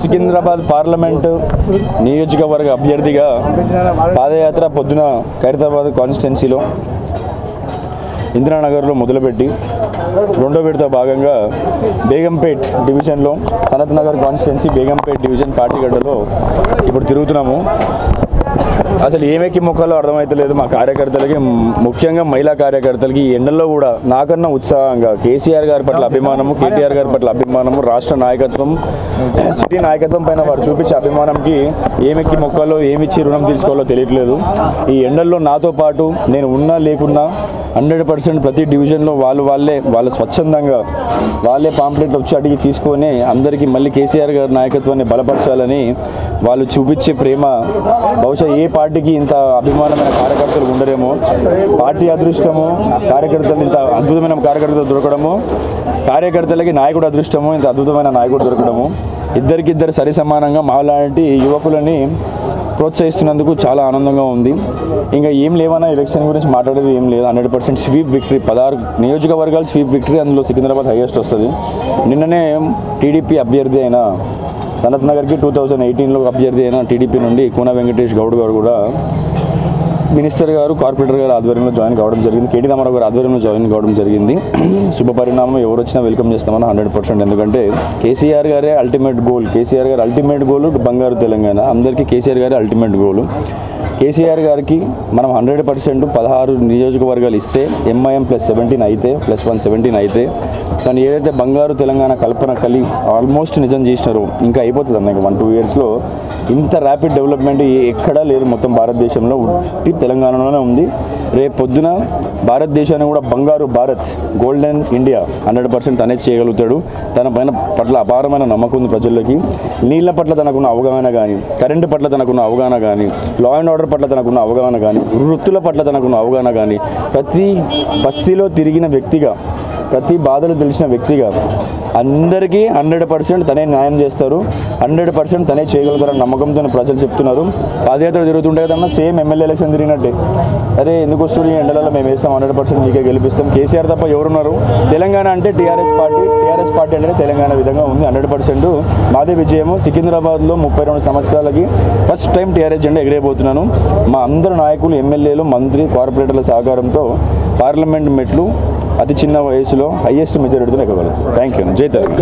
Secunderabad parliament నియోజకవర్గ అభ్యర్థిగా పాదయాత్ర పొద్దున ఖైరతాబాద్ కాన్స్టిట్యున్సీలో ఇందిరానగర్లో మొదలుపెట్టి రెండో విడత భాగంగా బేగంపేట్ డివిజన్లో సనత్ నగర్ కాన్స్టిట్యున్సీ బేగంపేట్ డివిజన్ పార్టీగడ్డలో ఇప్పుడు తిరుగుతున్నాము. అసలు ఏమెక్కి మొక్కలో అర్థమవుతలేదు మా కార్యకర్తలకి, ముఖ్యంగా మహిళా కార్యకర్తలకి. ఈ ఎండల్లో కూడా నాకన్నా ఉత్సాహంగా కేసీఆర్ గారి పట్ల అభిమానము, కేటీఆర్ గారి పట్ల అభిమానము, రాష్ట్ర నాయకత్వం, సిటీ నాయకత్వం పైన వారు చూపించే అభిమానంకి ఏమెక్కి మొక్కలో ఏమిచ్చి రుణం తీసుకోవాలో తెలియట్లేదు. ఈ ఎండల్లో నాతో పాటు నేను ఉన్నా లేకున్నా 100% ప్రతి డివిజన్లో వాళ్ళే స్వచ్ఛందంగా వాళ్ళే పాంప్లెట్ వచ్చి అడిగి తీసుకొని అందరికీ మళ్ళీ కేసీఆర్ గారి నాయకత్వాన్ని బలపరచాలని వాళ్ళు చూపించే ప్రేమ బహుశా ఏ పార్టీకి ఇంత అభిమానమైన కార్యకర్తలు ఉండరేమో. పార్టీ అదృష్టము, కార్యకర్తలు ఇంత అద్భుతమైన కార్యకర్తలు దొరకడము, కార్యకర్తలకి నాయకుడు అదృష్టము, ఇంత అద్భుతమైన నాయకుడు దొరకడము, ఇద్దరికిద్దరు సరి సమానంగా మాలాంటి యువకులని ప్రోత్సహిస్తున్నందుకు చాలా ఆనందంగా ఉంది. ఇంకా ఏం లేవన్నా ఎలక్షన్ గురించి మాట్లాడేది ఏం లేదు. 100% స్వీప్ విక్టరీ, 16 నియోజకవర్గాలు స్వీప్ విక్టరీ, అందులో సికింద్రాబాద్ హైయెస్ట్ వస్తుంది. నిన్ననే టీడీపీ అభ్యర్థి అయిన సనత్ నగర్కి 2018లో అభ్యర్థి అయిన టీడీపీ నుండి కూన వెంకటేష్ గౌడ్ గారు కూడా మినిస్టర్ గారు, కార్పొరేటర్ గారు ఆధ్వర్యంలో జాయిన్ కావడం జరిగింది. కేటీ రామారావు గారు ఆధ్వర్యంలో జాయిన్ కావడం జరిగింది. శుభ పరిణామం, ఎవరు వచ్చినా వెల్కమ్ చేస్తామని 100%. ఎందుకంటే కేసీఆర్ గారే అల్టిమేట్ గోల్. కేసీఆర్ గారు అల్టిమేట్ గోల్ బంగారు తెలంగాణ. అందరికీ కేసీఆర్ గారే అల్టిమేట్ గోల్. కేసీఆర్ గారికి మనం 100% 16 నియోజకవర్గాలు ఇస్తే ఎంఐఎం +17 అయితే +117 అయితే కానీ ఏదైతే బంగారు తెలంగాణ కల్పన ఆల్మోస్ట్ నిజం చేసినారో ఇంకా అయిపోతుంది అన్న. 1-2 ఇయర్స్లో ఇంత ర్యాపిడ్ డెవలప్మెంట్ ఎక్కడా లేదు మొత్తం భారతదేశంలో, తెలంగాణలోనే ఉంది. రేపు పొద్దున భారతదేశాన్ని కూడా బంగారు భారత్, గోల్డెన్ ఇండియా 100% తనే చేయగలుగుతాడు. తన పట్ల అపారమైన నమ్మకం ఉంది ప్రజల్లోకి. నీళ్ల పట్ల తనకున్న అవగాహన కానీ, కరెంటు పట్ల తనకున్న అవగాహన కానీ, లా అండ్ ఆర్డర్ పట్ల తనకున్న అవగాహన కానీ, వృత్తుల పట్ల తనకున్న అవగాహన కానీ, ప్రతి బస్తీలో తిరిగిన వ్యక్తిగా, ప్రతి బాధలు తెలిసిన వ్యక్తిగా అందరికీ 100% తనే న్యాయం చేస్తారు, 100% తనే చేయగలుగుతారని నమ్మకంతో ప్రజలు చెప్తున్నారు. పాదయాత్ర తిరుగుతుంటే కదన్నా సేమ్ ఎమ్మెల్యే ఎలక్షన్ తిరిగినట్టే. అరే ఎందుకు వస్తుంది ఈ ఎండలలో, మేము వేస్తాం, 100% మీకే గెలిపిస్తాం, కేసీఆర్ తప్ప ఎవరున్నారు, తెలంగాణ అంటే టీఆర్ఎస్ పార్టీ అంటే తెలంగాణ విధంగా ఉంది. 100% మాదే విజయము. సికింద్రాబాద్లో 32 సంవత్సరాలకి ఫస్ట్ టైం టీఆర్ఎస్ జెండా ఎగిరేయబోతున్నాను. మా అందరు నాయకులు, ఎమ్మెల్యేలు, మంత్రి, కార్పొరేటర్ల సహకారంతో పార్లమెంట్ మెట్లు అతి చిన్న వయసులో హైయెస్ట్ మెజారిటీతో ఎక్కగలుగుతాం. Thank you. జై తెలంగాణ.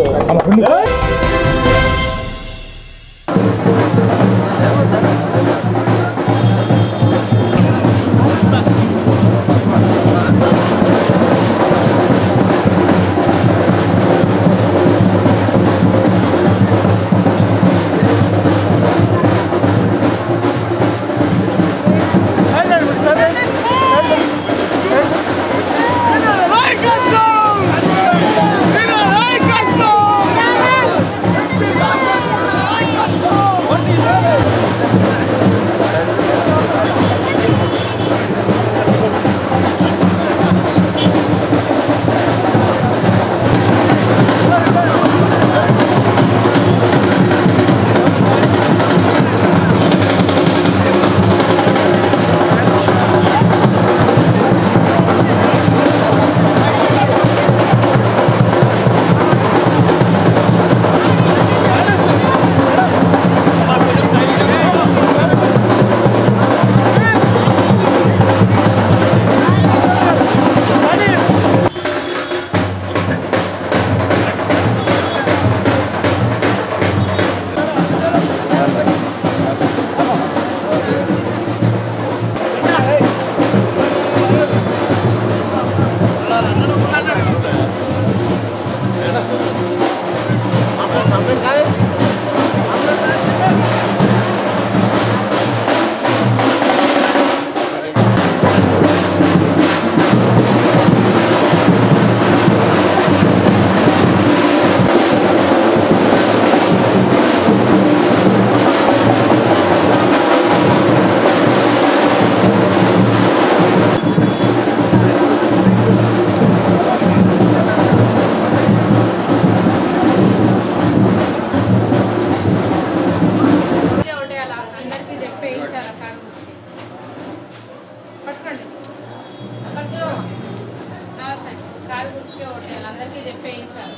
కాలు గుర్తుకే ఓటేయాలి, అందరికీ చెప్పేయించాలి.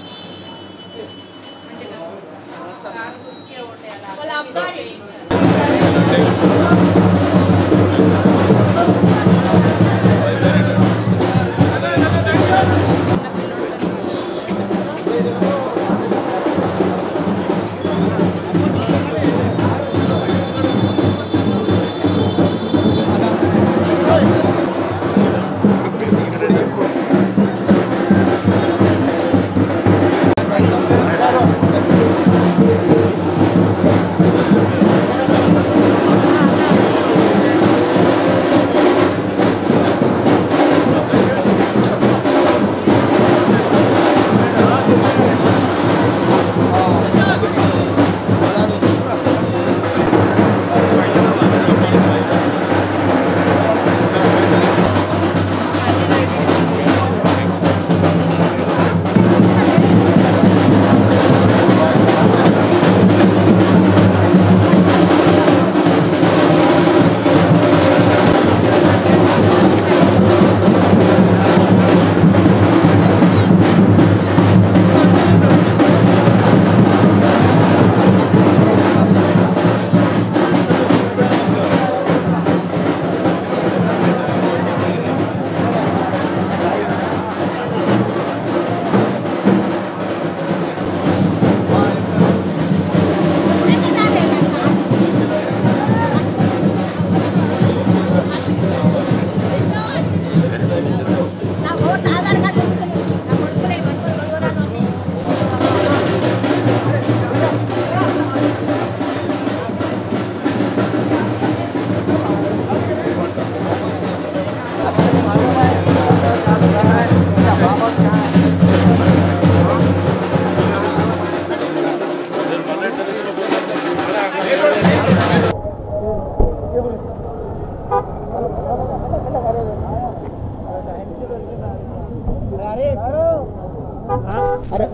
अरे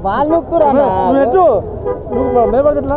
बाल लोग तो रहना मेट्रो लोग मैं बात करला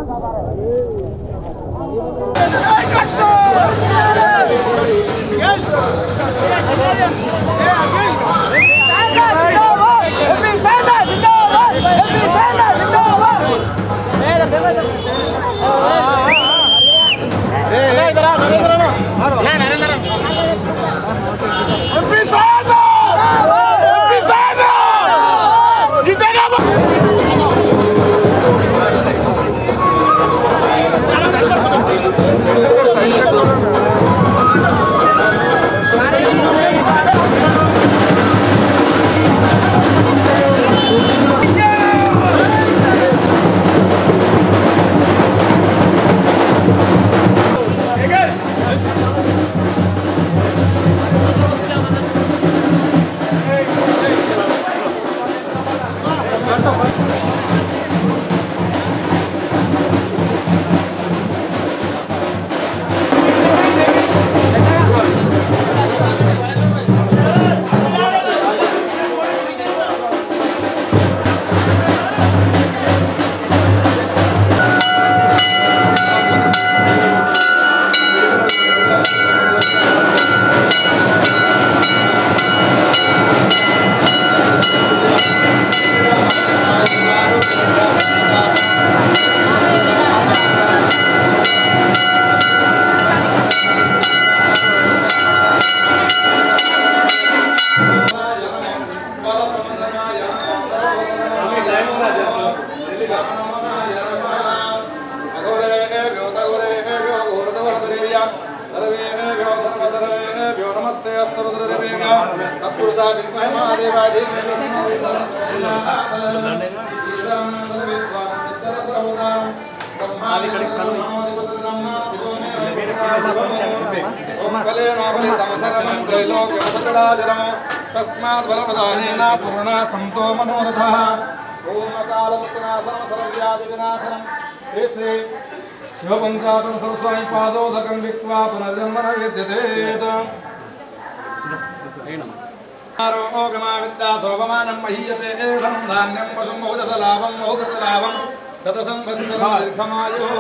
तस्मात् बलवदानेन पूर्णा संतो मनोरथः ओम कालपुत्रनाशनं सर्वव्याधिविनाशनं श्री श्री शिवपञ्चातन सरस्वती पादोदकं विक्त्वा पुनर्जन्म न विद्यते आरोगमा विद्या सोपमानं महीयते धनं धान्यं पशुं भोजसलाभं मोघसलाभं ततसंवत्सरं दीर्घमायुः